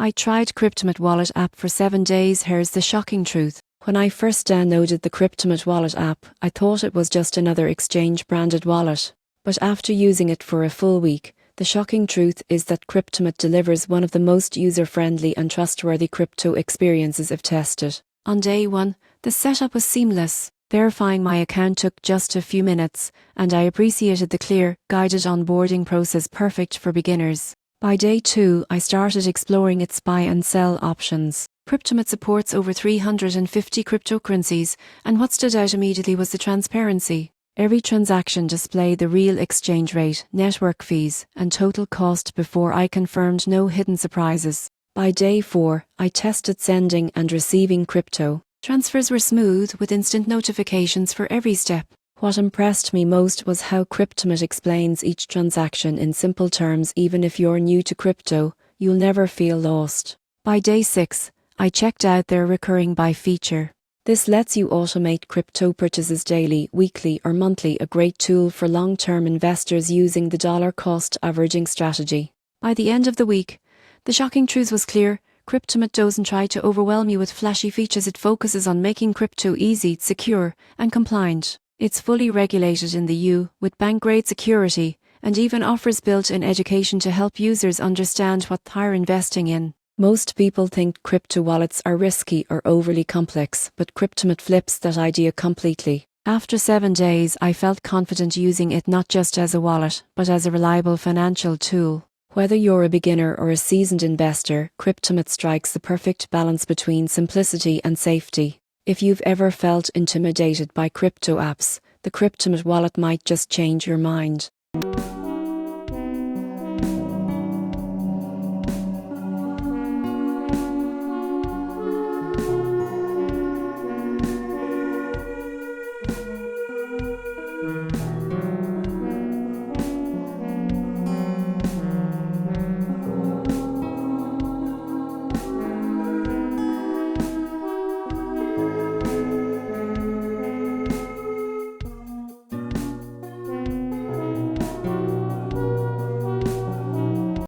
I tried Kriptomat wallet app for 7 days. Here's the shocking truth. When I first downloaded the Kriptomat wallet app, I thought it was just another exchange-branded wallet. But after using it for a full week, the shocking truth is that Kriptomat delivers one of the most user-friendly and trustworthy crypto experiences I've tested. On day 1, the setup was seamless. Verifying my account took just a few minutes, and I appreciated the clear, guided onboarding process, perfect for beginners. By day 2, I started exploring its buy and sell options. Kriptomat supports over 350 cryptocurrencies, and what stood out immediately was the transparency. Every transaction displayed the real exchange rate, network fees, and total cost before I confirmed, no hidden surprises. By day 4, I tested sending and receiving crypto. Transfers were smooth, with instant notifications for every step. What impressed me most was how Kriptomat explains each transaction in simple terms. Even if you're new to crypto, you'll never feel lost. By day 6, I checked out their recurring buy feature. This lets you automate crypto purchases daily, weekly, or monthly, a great tool for long-term investors using the dollar cost averaging strategy. By the end of the week, the shocking truth was clear. Kriptomat doesn't try to overwhelm you with flashy features. It focuses on making crypto easy, secure, and compliant. It's fully regulated in the EU, with bank-grade security, and even offers built-in education to help users understand what they're investing in. Most people think crypto wallets are risky or overly complex, but Kriptomat flips that idea completely. After 7 days, I felt confident using it not just as a wallet, but as a reliable financial tool. Whether you're a beginner or a seasoned investor, Kriptomat strikes the perfect balance between simplicity and safety. If you've ever felt intimidated by crypto apps, the Kriptomat wallet might just change your mind.